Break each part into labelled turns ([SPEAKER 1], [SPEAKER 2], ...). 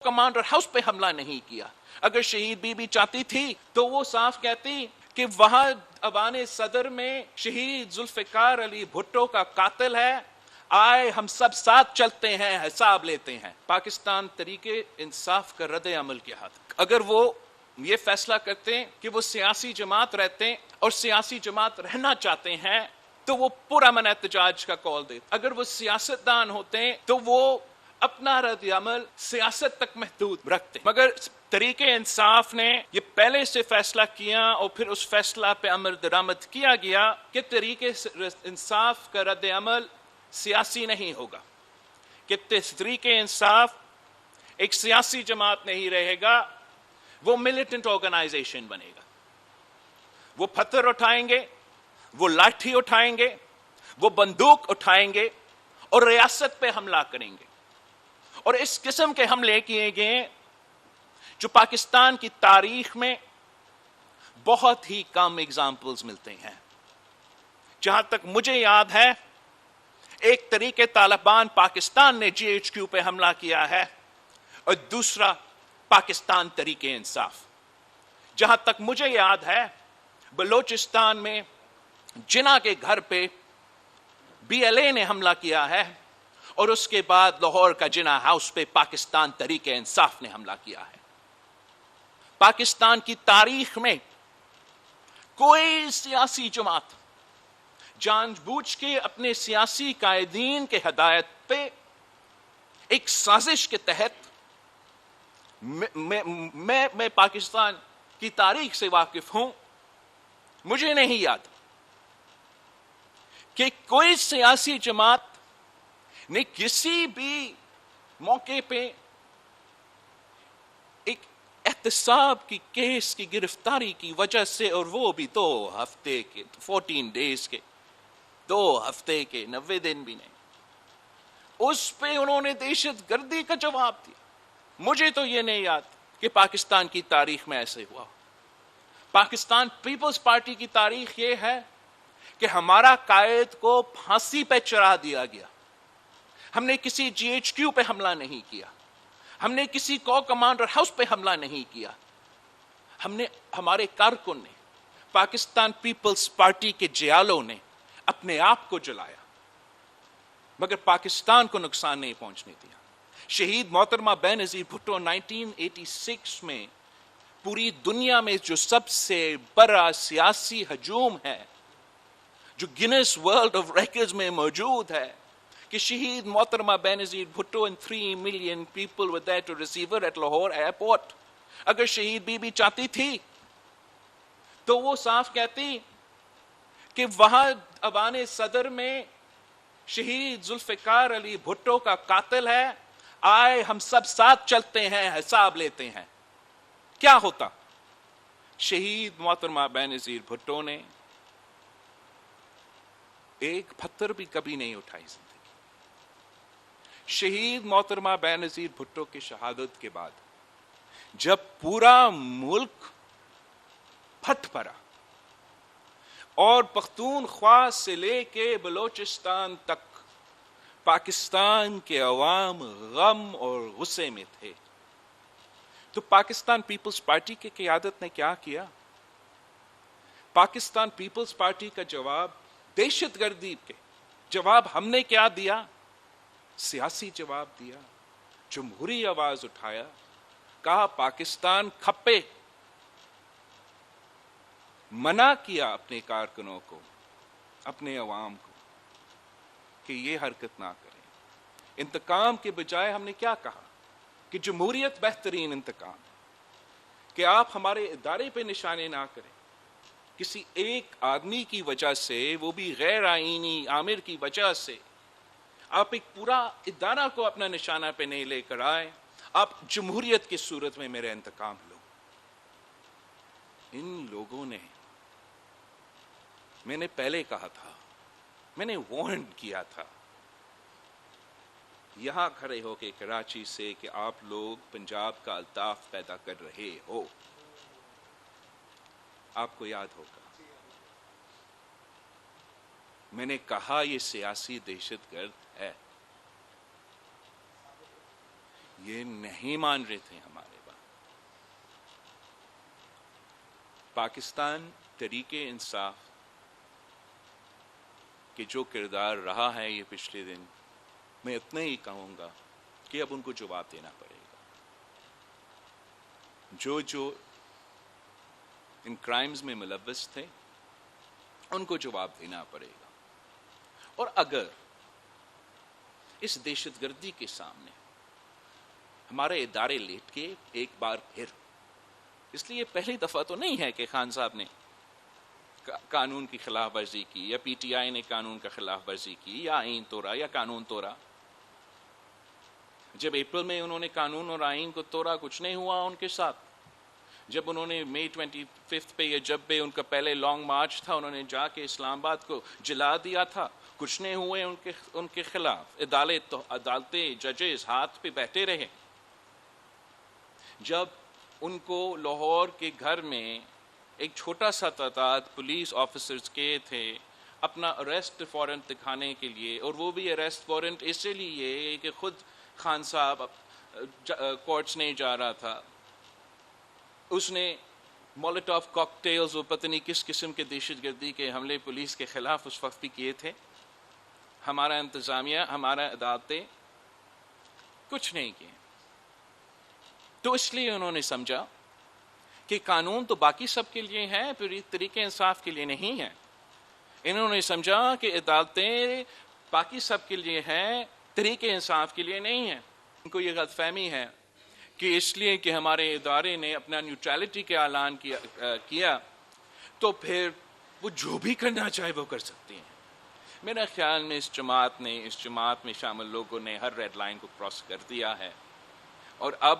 [SPEAKER 1] Commander house پہ حملہ نہیں کیا. اگر شہید بی بی چاہتی تھی تو وہ صاف کہتی کہ وہاں ایوان صدر میں شہید ذوالفقار علی بھٹو کا قاتل ہے، آئے ہم سب ساتھ چلتے ہیں، حساب لیتے ہیں. پاکستان طریقے انصاف کا رد عمل کیا تھا. اگر وہ یہ فیصلہ کرتے ہیں کہ وہ سیاسی جماعت رہتے ہیں اور سیاسی جماعت رہنا چاہتے ہیں تو وہ پرامن احتجاج کا کال دیتے. اگر وہ سیاستدان ہوتے ہیں تو وہ اپنا رد عمل سیاست تک محدود رکھتے. مگر طریق انصاف نے یہ پہلے سے فیصلہ کیا اور پھر اس فیصلہ پہ عمل درآمد کیا گیا کہ طریق انصاف کا رد عمل سیاسی نہیں ہوگا، کہ طریق انصاف ایک سیاسی جماعت نہیں رہے گا، وہ ملیٹنٹ آرگنائزیشن بنے گا. وہ پتھر اٹھائیں گے، وہ لاٹھی اٹھائیں گے، وہ بندوق اٹھائیں گے اور ریاست پہ حملہ کریں گے. اور اس قسم کے حملے کیے گئے جو پاکستان کی تاریخ میں بہت ہی کم ایگزامپلز ملتے ہیں. جہاں تک مجھے یاد ہے ایک طریقے طالبان پاکستان نے جی ایچ کیو پہ حملہ کیا ہے اور دوسرا پاکستان طریق انصاف. جہاں تک مجھے یاد ہے بلوچستان میں جناح کے گھر پہ بی ایل اے نے حملہ کیا ہے اور اس کے بعد لاہور کا جناح ہاؤس پہ پاکستان طریق انصاف نے حملہ کیا ہے. پاکستان کی تاریخ میں کوئی سیاسی جماعت جان بوجھ کے اپنے سیاسی قائدین کے ہدایت پہ ایک سازش کے تحت، میں پاکستان کی تاریخ سے واقف ہوں، مجھے نہیں یاد کہ کوئی سیاسی جماعت نے کسی بھی موقع پہ ایک احتساب کی کیس کی گرفتاری کی وجہ سے، اور وہ بھی 2 ہفتے کے 14 ڈیز کے 2 ہفتے کے 90 دن بھی نہیں، اس پہ انہوں نے دہشت گردی کا جواب دیا. مجھے تو یہ نہیں یاد کہ پاکستان کی تاریخ میں ایسے ہوا. پاکستان پیپلز پارٹی کی تاریخ یہ ہے کہ ہمارا قائد کو پھانسی پہ چڑھا دیا گیا. ہم نے کسی جی ایچ کیو پہ حملہ نہیں کیا، ہم نے کسی کو کمانڈر ہاؤس پہ حملہ نہیں کیا. ہمارے کارکن نے، پاکستان پیپلز پارٹی کے جیالوں نے اپنے آپ کو جلایا مگر پاکستان کو نقصان نہیں پہنچنے دیا. شہید محترمہ بینظیر بھٹو 1986 میں پوری دنیا میں جو سب سے بڑا سیاسی ہجوم ہے جو گینس ورلڈ آف ریکارڈز میں موجود ہے کہ شہید محترمہ Benazir Bhutto and 3 million people were there to receive her at Lahore airport. اگر شہید بی بی چاہتی تھی تو وہ صاف کہتی کہ وہاں ایوان صدر میں شہید ذوالفقار علی بھٹو کا قاتل ہے، آئے ہم سب ساتھ چلتے ہیں، حساب لیتے ہیں. کیا ہوتا؟ شہید محترمہ بینظیر بھٹو نے ایک پتھر بھی کبھی نہیں اٹھائی زندگی. شہید محترمہ بینظیر بھٹو کی شہادت کے بعد جب پورا ملک پھٹ پڑا اور پختونخوا سے لے کے بلوچستان تک پاکستان کے عوام غم اور غصے میں تھے، تو پاکستان پیپلز پارٹی کی قیادت نے کیا کیا؟ پاکستان پیپلز پارٹی کا جواب دہشت گردی کے جواب ہم نے کیا دیا؟ سیاسی جواب دیا، جمہوری آواز اٹھایا، کہا پاکستان کھپے. منع کیا اپنے کارکنوں کو، اپنے عوام کو کہ یہ حرکت نہ کریں. انتقام کے بجائے ہم نے کیا کہا کہ جمہوریت بہترین انتقام ہے، کہ آپ ہمارے ادارے پہ نشانے نہ کریں. کسی ایک آدمی کی وجہ سے، وہ بھی غیر آئینی آمر کی وجہ سے، آپ ایک پورا ادارہ کو اپنا نشانہ پہ نہیں لے کر آئے. آپ جمہوریت کی صورت میں میرے انتقام لو. ان لوگوں نے، میں نے پہلے کہا تھا، میں نے وارن کیا تھا یہاں کھڑے ہو کے کراچی سے کہ آپ لوگ پنجاب کا الطاف پیدا کر رہے ہو. آپ کو یاد ہوگا میں نے کہا یہ سیاسی دہشت گرد ہے. یہ نہیں مان رہے تھے ہمارے بات. پاکستان تحریک انصاف کہ جو کردار رہا ہے یہ پچھلے دن، میں اتنا ہی کہوں گا کہ اب ان کو جواب دینا پڑے گا. جو ان کرائمز میں ملوث تھے ان کو جواب دینا پڑے گا. اور اگر اس دہشت گردی کے سامنے ہمارے ادارے لیٹ کے ایک بار پھر، اس لیے پہلی دفعہ تو نہیں ہے کہ خان صاحب نے قانون کی خلاف ورزی کی یا پی ٹی آئی نے قانون کا خلاف ورزی کی یا آئین توڑا یا قانون توڑا. جب اپریل میں انہوں نے قانون اور آئین کو توڑا کچھ نہیں ہوا ان کے ساتھ. جب انہوں نے مئی 25 پہ یا جب بھی ان کا پہلے لانگ مارچ تھا انہوں نے جا کے اسلام آباد کو جلا دیا تھا، کچھ نہیں ہوئے ان کے خلاف. عدالتیں ججز ہاتھ پہ بیٹھے رہے. جب ان کو لاہور کے گھر میں ایک چھوٹا سا تعداد پولیس آفیسرز کے تھے اپنا اریسٹ وارنٹ دکھانے کے لیے، اور وہ بھی اریسٹ وارنٹ اس لیے کہ خود خان صاحب کورٹس نہیں جا رہا تھا. اس نے مولوٹوف کاکٹیلز اور پتہ نہیں کس قسم کے دہشت گردی کے حملے پولیس کے خلاف اس وقت بھی کیے تھے. ہمارا انتظامیہ، ہمارا عدالتیں کچھ نہیں کیے. تو اس لیے انہوں نے سمجھا کہ قانون تو باقی سب کے لیے ہے، پھر طریق انصاف کے لیے نہیں ہے. انہوں نے سمجھا کہ عدالتیں باقی سب کے لیے ہیں، طریق انصاف کے لیے نہیں ہیں. ان کو یہ غلط فہمی ہے کہ اس لیے کہ ہمارے ادارے نے اپنا نیوٹرلٹی کا اعلان کیا تو پھر وہ جو بھی کرنا چاہے وہ کر سکتے ہیں. میرا خیال میں اس جماعت میں شامل لوگوں نے ہر ریڈ لائن کو کراس کر دیا ہے، اور اب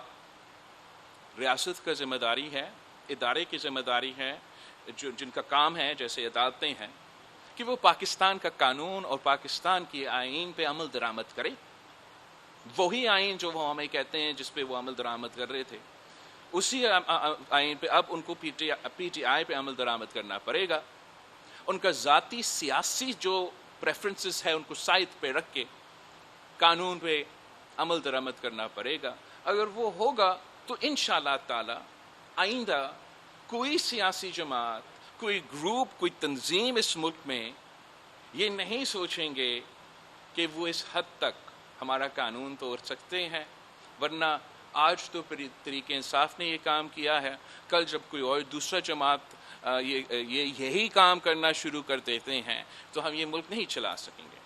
[SPEAKER 1] ریاست کا ذمہ داری ہے، ادارے کی ذمہ داری ہے، جن کا کام ہے جیسے عدالتیں ہیں، کہ وہ پاکستان کا قانون اور پاکستان کی آئین پہ عمل درآمد کرے. وہی آئین جو وہ ہمیں کہتے ہیں جس پہ وہ عمل درآمد کر رہے تھے، اسی آئین پہ اب ان کو پی ٹی آئی پہ عمل درآمد کرنا پڑے گا. ان کا ذاتی سیاسی جو پریفرنسز ہے ان کو سائڈ پہ رکھ کے قانون پہ عمل درآمد کرنا پڑے گا. اگر وہ ہوگا تو انشاءاللہ تعالی آئندہ کوئی سیاسی جماعت، کوئی گروپ، کوئی تنظیم اس ملک میں یہ نہیں سوچیں گے کہ وہ اس حد تک ہمارا قانون توڑ سکتے ہیں. ورنہ آج تو طریق انصاف نے یہ کام کیا ہے، کل جب کوئی اور دوسرا جماعت یہی کام کرنا شروع کر دیتے ہیں تو ہم یہ ملک نہیں چلا سکیں گے.